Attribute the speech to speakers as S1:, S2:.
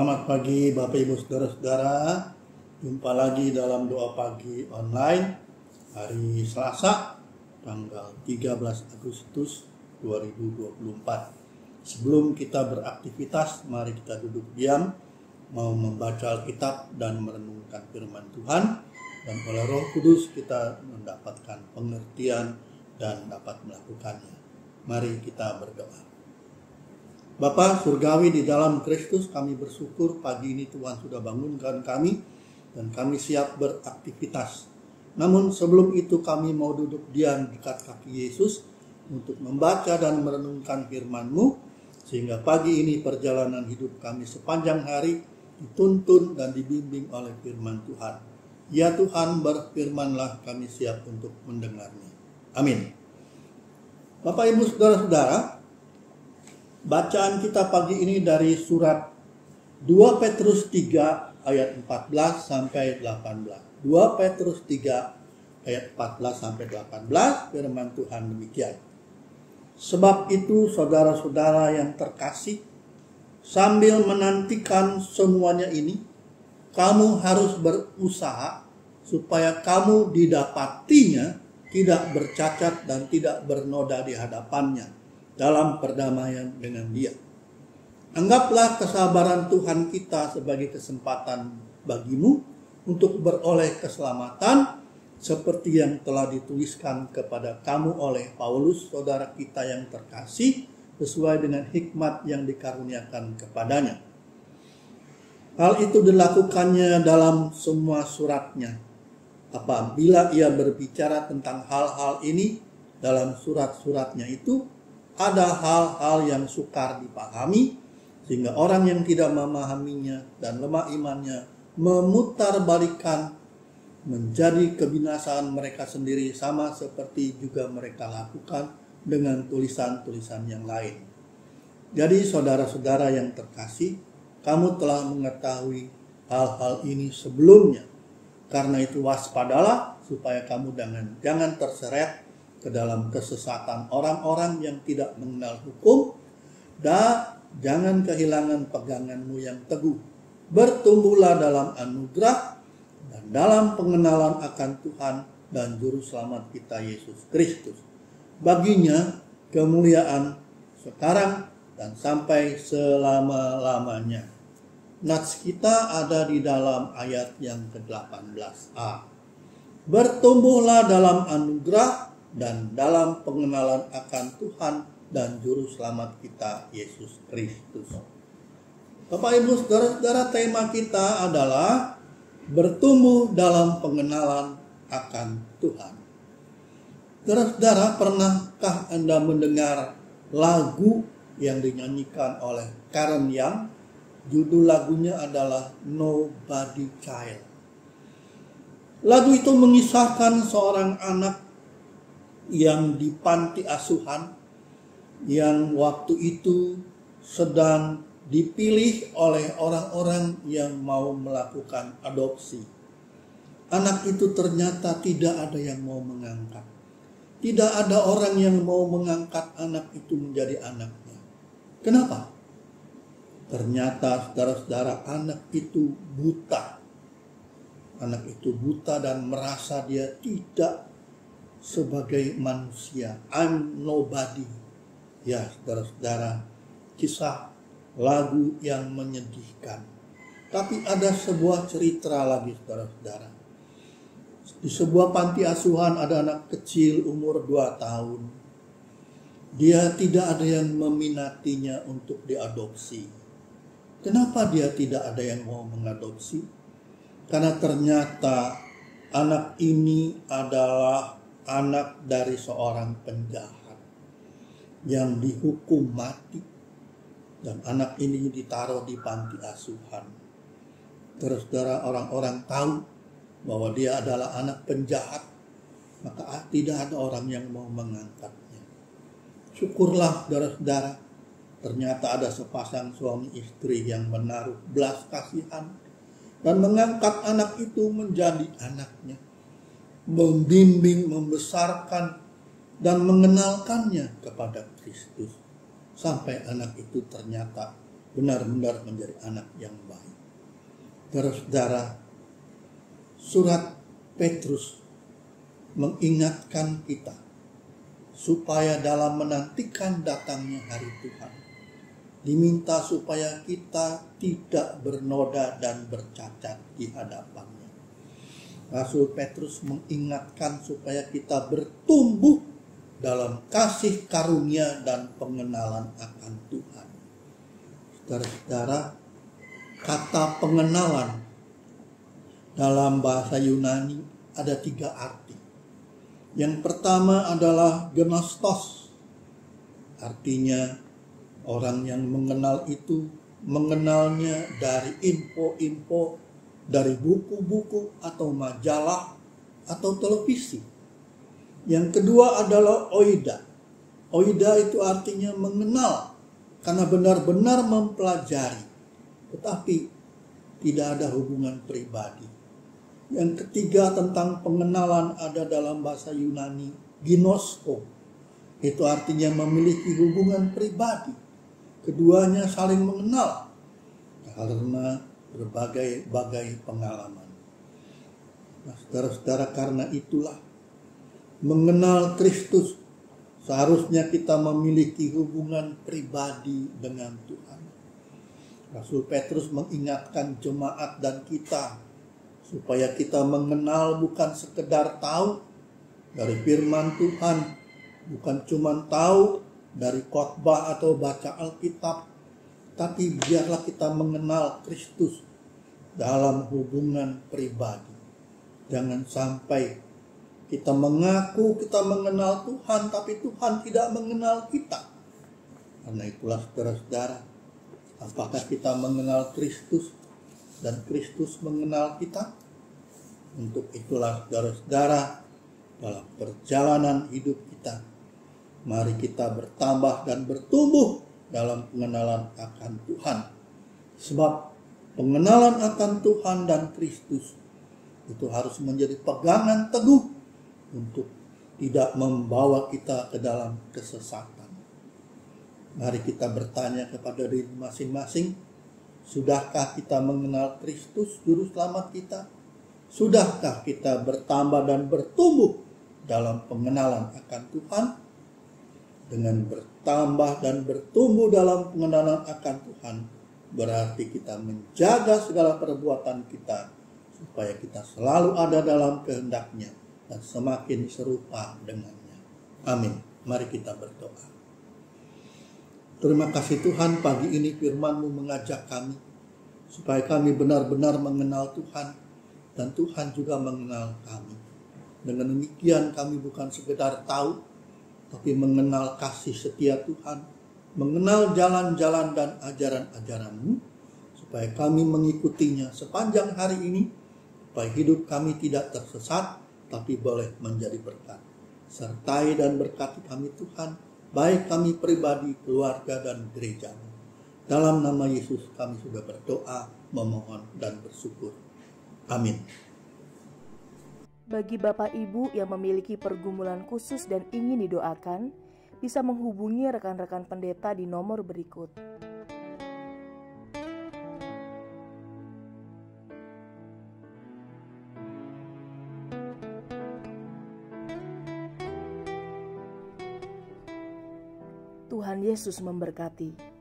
S1: Selamat pagi Bapak Ibu Saudara-saudara. Jumpa lagi dalam doa pagi online hari Selasa tanggal 13 Agustus 2024. Sebelum kita beraktivitas, mari kita duduk diam, mau membaca Alkitab dan merenungkan firman Tuhan, dan oleh Roh Kudus kita mendapatkan pengertian dan dapat melakukannya. Mari kita berdoa. Bapa surgawi di dalam Kristus, kami bersyukur pagi ini Tuhan sudah bangunkan kami dan kami siap beraktivitas. Namun sebelum itu kami mau duduk diam dekat kaki Yesus untuk membaca dan merenungkan firman-Mu, sehingga pagi ini perjalanan hidup kami sepanjang hari dituntun dan dibimbing oleh firman Tuhan. Ya Tuhan, berfirmanlah, kami siap untuk mendengarnya. Amin. Bapak Ibu Saudara-saudara, bacaan kita pagi ini dari surat 2 Petrus 3 ayat 14 sampai 18. 2 Petrus 3 ayat 14 sampai 18, firman Tuhan demikian. Sebab itu saudara-saudara yang terkasih, sambil menantikan semuanya ini, kamu harus berusaha supaya kamu didapatinya tidak bercacat dan tidak bernoda di hadapannya dalam perdamaian dengan Dia. Anggaplah kesabaran Tuhan kita sebagai kesempatan bagimu untuk beroleh keselamatan, seperti yang telah dituliskan kepada kamu oleh Paulus, saudara kita yang terkasih, sesuai dengan hikmat yang dikaruniakan kepadanya. Hal itu dilakukannya dalam semua suratnya. Apabila ia berbicara tentang hal-hal ini dalam surat-suratnya itu, ada hal-hal yang sukar dipahami, sehingga orang yang tidak memahaminya dan lemah imannya memutarbalikkan menjadi kebinasaan mereka sendiri, sama seperti juga mereka lakukan dengan tulisan-tulisan yang lain. Jadi saudara-saudara yang terkasih, kamu telah mengetahui hal-hal ini sebelumnya. Karena itu waspadalah supaya kamu jangan terseret ke dalam kesesatan orang-orang yang tidak mengenal hukum, dan jangan kehilangan peganganmu yang teguh. Bertumbuhlah dalam anugerah dan dalam pengenalan akan Tuhan dan Juru Selamat kita Yesus Kristus. Baginya kemuliaan sekarang dan sampai selama-lamanya. Nats kita ada di dalam ayat yang ke-18a. Bertumbuhlah dalam anugerah dan dalam pengenalan akan Tuhan dan Juru Selamat kita Yesus Kristus. Bapak Ibu Saudara-saudara, tema kita adalah bertumbuh dalam pengenalan akan Tuhan. Saudara-saudara, pernahkah Anda mendengar lagu yang dinyanyikan oleh Karen Young? Judul lagunya adalah Nobody Child. Lagu itu mengisahkan seorang anak yang di panti asuhan, yang waktu itu sedang dipilih oleh orang-orang yang mau melakukan adopsi. Anak itu ternyata tidak ada yang mau mengangkat. Tidak ada orang yang mau mengangkat anak itu menjadi anaknya. Kenapa? Ternyata saudara-saudara, anak itu buta. Anak itu buta dan merasa dia tidak sebagai manusia. I'm nobody. Ya saudara-saudara, kisah lagu yang menyedihkan. Tapi ada sebuah cerita lagi saudara-saudara. Di sebuah panti asuhan ada anak kecil umur 2 tahun. Dia tidak ada yang meminatinya untuk diadopsi. Kenapa dia tidak ada yang mau mengadopsi? Karena ternyata anak ini adalah anak dari seorang penjahat yang dihukum mati, dan anak ini ditaruh di panti asuhan. Terus orang-orang tahu bahwa dia adalah anak penjahat, maka tidak ada orang yang mau mengangkatnya. Syukurlah saudara-saudara, ternyata ada sepasang suami istri yang menaruh belas kasihan dan mengangkat anak itu menjadi anaknya, membimbing, membesarkan, dan mengenalkannya kepada Kristus. Sampai anak itu ternyata benar-benar menjadi anak yang baik. Saudara, surat Petrus mengingatkan kita supaya dalam menantikan datangnya hari Tuhan, diminta supaya kita tidak bernoda dan bercacat di hadapannya. Rasul Petrus mengingatkan supaya kita bertumbuh dalam kasih karunia dan pengenalan akan Tuhan. Saudara-saudara, kata pengenalan dalam bahasa Yunani ada 3 arti. Yang pertama adalah gnostos, artinya orang yang mengenal itu mengenalnya dari info-info, dari buku-buku atau majalah atau televisi. Yang kedua adalah oida. Oida itu artinya mengenal karena benar-benar mempelajari, tetapi tidak ada hubungan pribadi. Yang ketiga tentang pengenalan ada dalam bahasa Yunani, ginosko. Itu artinya memiliki hubungan pribadi. Keduanya saling mengenal karena berbagai pengalaman. Nah, saudara-saudara, karena itulah mengenal Kristus seharusnya kita memiliki hubungan pribadi dengan Tuhan. Rasul Petrus mengingatkan jemaat dan kita supaya kita mengenal bukan sekedar tahu dari firman Tuhan, bukan cuma tahu dari khotbah atau baca Alkitab, tapi biarlah kita mengenal Kristus dalam hubungan pribadi. Jangan sampai kita mengaku kita mengenal Tuhan, tapi Tuhan tidak mengenal kita. Karena itulah saudara-saudara, apakah kita mengenal Kristus dan Kristus mengenal kita? Untuk itulah saudara-saudara, dalam perjalanan hidup kita, mari kita bertambah dan bertumbuh dalam pengenalan akan Tuhan. Sebab pengenalan akan Tuhan dan Kristus itu harus menjadi pegangan teguh untuk tidak membawa kita ke dalam kesesatan. Mari kita bertanya kepada diri masing-masing, sudahkah kita mengenal Kristus juru selamat kita? Sudahkah kita bertambah dan bertumbuh dalam pengenalan akan Tuhan? Dengan bertambah dan bertumbuh dalam pengenalan akan Tuhan, berarti kita menjaga segala perbuatan kita supaya kita selalu ada dalam kehendak-Nya dan semakin serupa dengannya. Amin. Mari kita berdoa. Terima kasih Tuhan, pagi ini firman-Mu mengajak kami supaya kami benar-benar mengenal Tuhan dan Tuhan juga mengenal kami. Dengan demikian kami bukan sekedar tahu, tapi mengenal kasih setia Tuhan, mengenal jalan-jalan dan ajaran-ajaran-Mu, supaya kami mengikutinya sepanjang hari ini, supaya hidup kami tidak tersesat, tapi boleh menjadi berkat. Sertai dan berkati kami Tuhan, baik kami pribadi, keluarga, dan gereja-Mu. Dalam nama Yesus kami sudah berdoa, memohon, dan bersyukur. Amin.
S2: Bagi Bapak Ibu yang memiliki pergumulan khusus dan ingin didoakan, bisa menghubungi rekan-rekan pendeta di nomor berikut. Tuhan Yesus memberkati.